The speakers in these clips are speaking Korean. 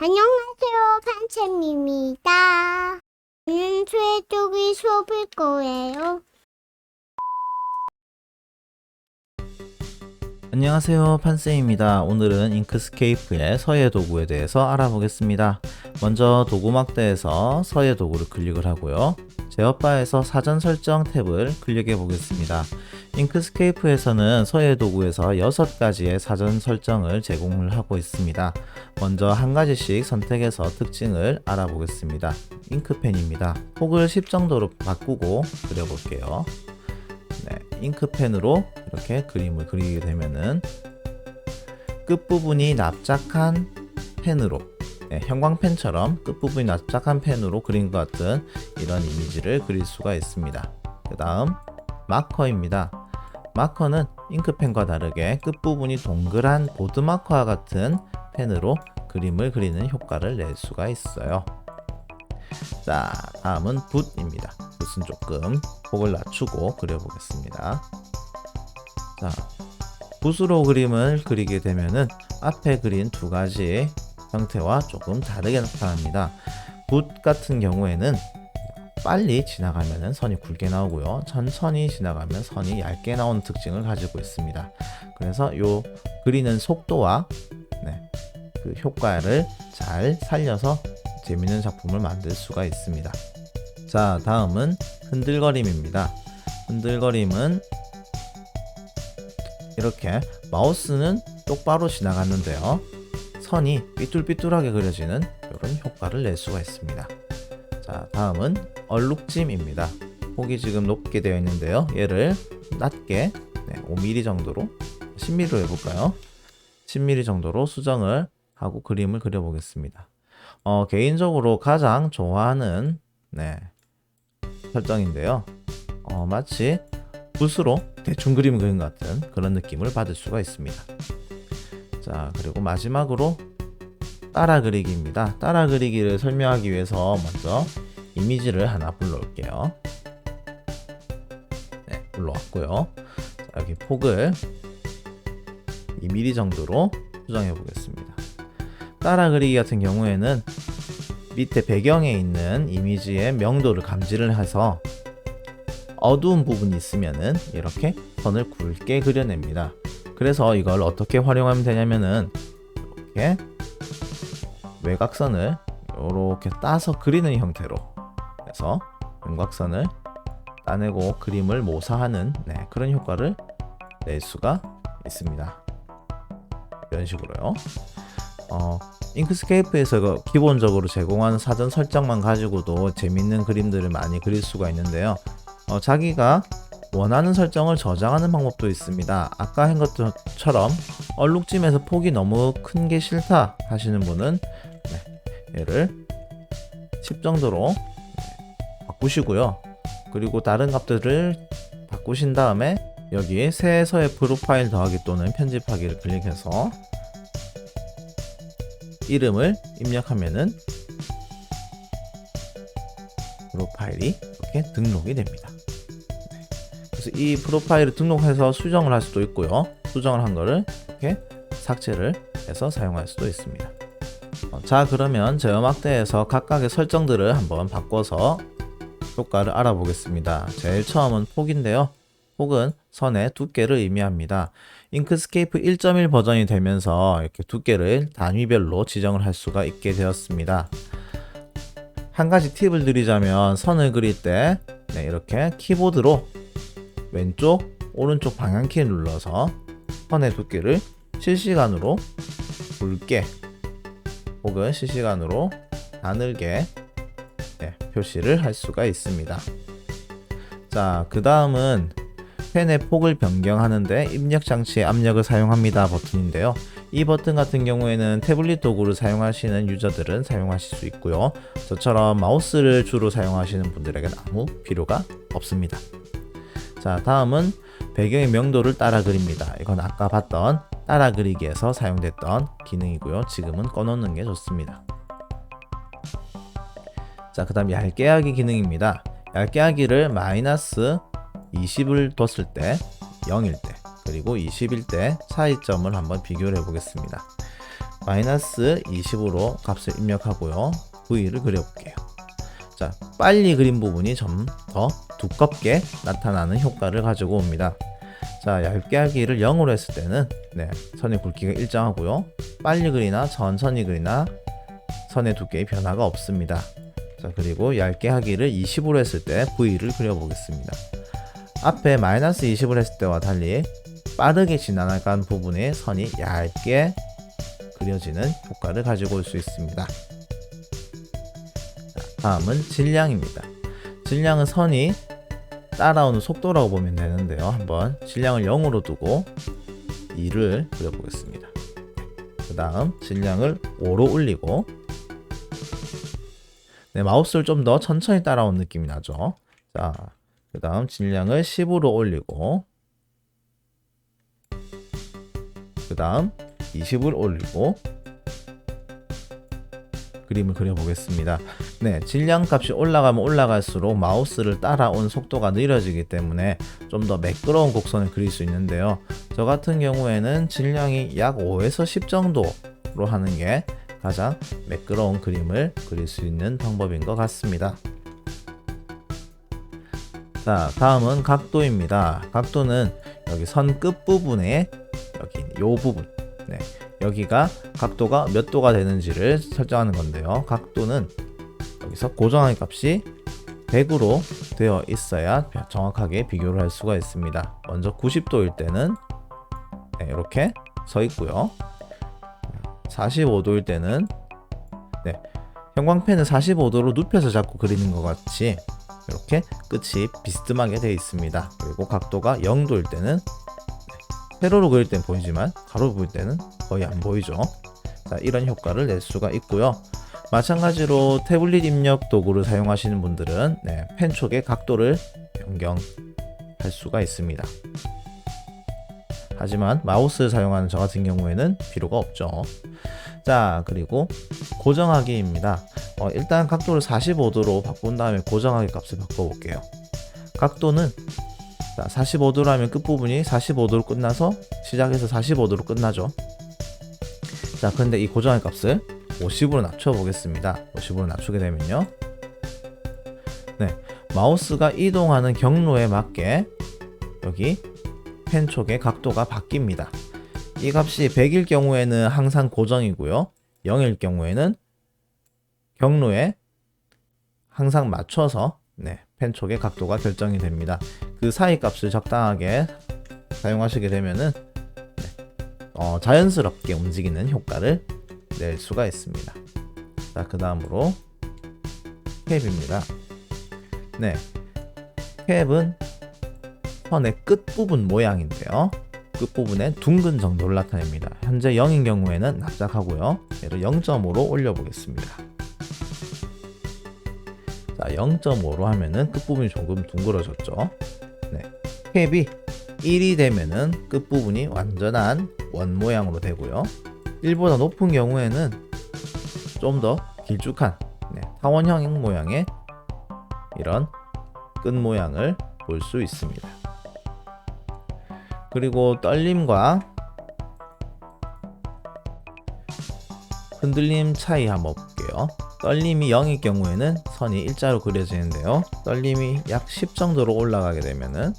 안녕하세요, 판쌤입니다. 오늘 수해독이 수업일 거예요. 안녕하세요, 판쌤입니다. 오늘은 잉크스케이프의 서예 도구에 대해서 알아보겠습니다. 먼저 도구 막대에서 서예 도구를 클릭을 하고요. 제어바에서 사전 설정 탭을 클릭해 보겠습니다. 잉크스케이프에서는 서예 도구에서 6가지의 사전 설정을 제공을 하고 있습니다. 먼저 한 가지씩 선택해서 특징을 알아보겠습니다. 잉크펜입니다. 폭을 10 정도로 바꾸고 그려볼게요. 잉크펜으로 이렇게 그림을 그리게 되면은 끝부분이 납작한 펜으로, 형광펜처럼 끝부분이 납작한 펜으로 그린 것 같은 이런 이미지를 그릴 수가 있습니다. 그 다음 마커입니다. 마커는 잉크펜과 다르게 끝부분이 동그란 보드마커와 같은 펜으로 그림을 그리는 효과를 낼 수가 있어요. 자, 다음은 붓입니다. 붓은 조금 폭을 낮추고 그려보겠습니다. 자, 붓으로 그림을 그리게 되면은 앞에 그린 두 가지 형태와 조금 다르게 나타납니다. 붓 같은 경우에는 빨리 지나가면 선이 굵게 나오고요. 천천히 지나가면 선이 얇게 나오는 특징을 가지고 있습니다. 그래서 요 그리는 속도와 그 효과를 잘 살려서 재밌는 작품을 만들 수가 있습니다. 자, 다음은 흔들거림입니다. 흔들거림은 이렇게 마우스는 똑바로 지나갔는데요, 선이 삐뚤삐뚤하게 그려지는 이런 효과를 낼 수가 있습니다. 자, 다음은 얼룩짐입니다. 폭이 지금 높게 되어 있는데요, 얘를 낮게 5mm 정도로 10mm로 해볼까요? 10mm 정도로 수정을 하고 그림을 그려보겠습니다. 개인적으로 가장 좋아하는 설정인데요, 마치 붓으로 대충 그림을 그린 것 같은 그런 느낌을 받을 수가 있습니다. 자, 그리고 마지막으로 따라 그리기입니다. 따라 그리기를 설명하기 위해서 먼저 이미지를 하나 불러올게요. 불러왔고요. 자, 여기 폭을 2mm 정도로 수정해 보겠습니다. 따라 그리기 같은 경우에는 밑에 배경에 있는 이미지의 명도를 감지를 해서 어두운 부분이 있으면은 이렇게 선을 굵게 그려냅니다. 그래서 이걸 어떻게 활용하면 되냐면은 이렇게 외곽선을 이렇게 따서 그리는 형태로 해서 윤곽선을 따내고 그림을 모사하는 그런 효과를 낼 수가 있습니다. 이런 식으로요. 잉크스케이프에서 기본적으로 제공하는 사전 설정만 가지고도 재밌는 그림들을 많이 그릴 수가 있는데요, 자기가 원하는 설정을 저장하는 방법도 있습니다. 아까 한 것처럼 얼룩짐에서 폭이 너무 큰 게 싫다 하시는 분은 얘를 10 정도로 바꾸시고요. 그리고 다른 값들을 바꾸신 다음에 여기 새에서의 프로파일 더하기 또는 편집하기를 클릭해서 이름을 입력하면은 프로파일이 이렇게 등록이 됩니다. 그래서 이 프로파일을 등록해서 수정을 할 수도 있고요, 수정을 한 거를 이렇게 삭제를 해서 사용할 수도 있습니다. 자, 그러면 제어 막대에서 각각의 설정들을 한번 바꿔서 효과를 알아보겠습니다. 제일 처음은 폭인데요, 폭은 선의 두께를 의미합니다. 잉크스케이프 1.1 버전이 되면서 이렇게 두께를 단위별로 지정을 할 수가 있게 되었습니다. 한 가지 팁을 드리자면 선을 그릴 때 이렇게 키보드로 왼쪽, 오른쪽 방향키를 눌러서 선의 두께를 실시간으로 굵게 혹은 실시간으로 가늘게 표시를 할 수가 있습니다. 자, 그 다음은 펜의 폭을 변경하는데 입력 장치의 압력을 사용합니다 버튼인데요, 이 버튼 같은 경우에는 태블릿 도구를 사용하시는 유저들은 사용하실 수 있고요, 저처럼 마우스를 주로 사용하시는 분들에게는 아무 필요가 없습니다. 자, 다음은 배경의 명도를 따라 그립니다. 이건 아까 봤던 따라 그리기에서 사용됐던 기능이고요, 지금은 꺼놓는 게 좋습니다. 자, 그 다음 얇게 하기 기능입니다. 얇게 하기를 마이너스 20을 뒀을 때, 0일 때, 그리고 20일 때 차이점을 한번 비교를 해보겠습니다. 마이너스 20으로 값을 입력하고요. V를 그려볼게요. 자, 빨리 그린 부분이 좀 더 두껍게 나타나는 효과를 가지고 옵니다. 자, 얇게 하기를 0으로 했을 때는 선의 굵기가 일정하고요. 빨리 그리나 천천히 그리나 선의 두께의 변화가 없습니다. 자, 그리고 얇게 하기를 20으로 했을 때 V를 그려보겠습니다. 앞에 마이너스 20을 했을 때와 달리 빠르게 지나간 부분에 선이 얇게 그려지는 효과를 가지고 올 수 있습니다. 다음은 질량입니다. 질량은 선이 따라오는 속도라고 보면 되는데요. 한번 질량을 0으로 두고 2를 그려보겠습니다. 그 다음 질량을 5로 올리고 마우스를 좀 더 천천히 따라온 느낌이 나죠. 자, 그 다음 질량을 10으로 올리고 그 다음 20을 올리고 그림을 그려보겠습니다. 질량 값이 올라가면 올라갈수록 마우스를 따라온 속도가 느려지기 때문에 좀 더 매끄러운 곡선을 그릴 수 있는데요. 저 같은 경우에는 질량이 약 5에서 10 정도로 하는 게 가장 매끄러운 그림을 그릴 수 있는 방법인 것 같습니다. 자, 다음은 각도입니다. 각도는 여기 선 끝부분에 여기 요 부분 여기가 각도가 몇 도가 되는지를 설정하는 건데요. 각도는 여기서 고정하기 값이 100으로 되어 있어야 정확하게 비교를 할 수가 있습니다. 먼저 90도일 때는 이렇게 서 있고요. 45도일 때는 형광펜을 45도로 눕혀서 잡고 그리는 것 같이 이렇게 끝이 비스듬하게 되어 있습니다. 그리고 각도가 0도일 때는 세로로 그릴 땐 보이지만 가로로 그릴 때는 거의 안 보이죠. 자, 이런 효과를 낼 수가 있고요. 마찬가지로 태블릿 입력 도구를 사용하시는 분들은 펜 촉의 각도를 변경할 수가 있습니다. 하지만 마우스를 사용하는 저 같은 경우에는 필요가 없죠. 자, 그리고 고정하기입니다. 일단 각도를 45도로 바꾼 다음에 고정하기 값을 바꿔볼게요. 각도는 45도로 하면 끝부분이 45도로 끝나서 시작해서 45도로 끝나죠. 자, 근데 이 고정하기 값을 50으로 낮춰 보겠습니다. 50으로 낮추게 되면요. 마우스가 이동하는 경로에 맞게 여기 펜 촉의 각도가 바뀝니다. 이 값이 100일 경우에는 항상 고정이고요. 0일 경우에는 경로에 항상 맞춰서 펜 촉의 각도가 결정이 됩니다. 그 사이 값을 적당하게 사용하시게 되면은 자연스럽게 움직이는 효과를 낼 수가 있습니다. 자, 그 다음으로 캡입니다. 캡은 선의 끝부분 모양인데요. 끝부분에 둥근 정도를 나타냅니다. 현재 0인 경우에는 납작하고요. 얘를 0.5로 올려보겠습니다. 자, 0.5로 하면은 끝부분이 조금 둥그러졌죠. 캡이 1이 되면은 끝부분이 완전한 원 모양으로 되고요. 1보다 높은 경우에는 좀 더 길쭉한 타원형 모양의 이런 끝 모양을 볼 수 있습니다. 그리고 떨림과 흔들림 차이 한번 볼게요. 떨림이 0일 경우에는 선이 일자로 그려지는데요. 떨림이 약 10 정도로 올라가게 되면은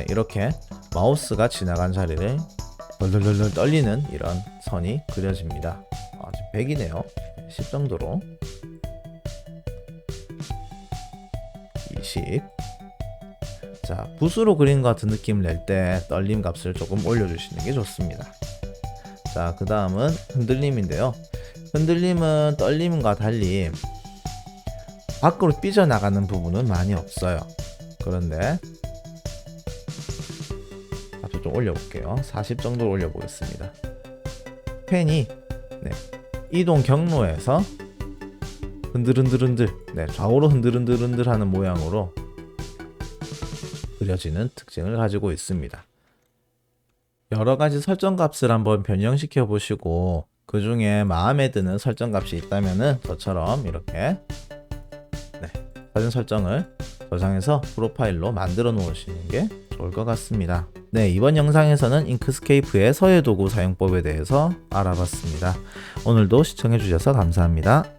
이렇게 마우스가 지나간 자리를 덜덜덜 떨리는 이런 선이 그려집니다. 지금 100이네요. 10 정도로 20. 자, 붓으로 그린 것 같은 느낌을 낼 때 떨림 값을 조금 올려주시는 게 좋습니다. 자, 그 다음은 흔들림인데요. 흔들림은 떨림과 달리 밖으로 삐져나가는 부분은 많이 없어요. 그런데 값을 좀 올려볼게요. 40 정도로 올려보겠습니다. 펜이 이동 경로에서 흔들흔들흔들 좌우로 흔들흔들흔들 하는 모양으로 그려지는 특징을 가지고 있습니다. 여러 가지 설정 값을 한번 변형시켜 보시고 그 중에 마음에 드는 설정 값이 있다면은 저처럼 이렇게 사진 설정을 저장해서 프로파일로 만들어 놓으시는 게 좋을 것 같습니다. 네, 이번 영상에서는 잉크스케이프의 서예도구 사용법에 대해서 알아봤습니다. 오늘도 시청해 주셔서 감사합니다.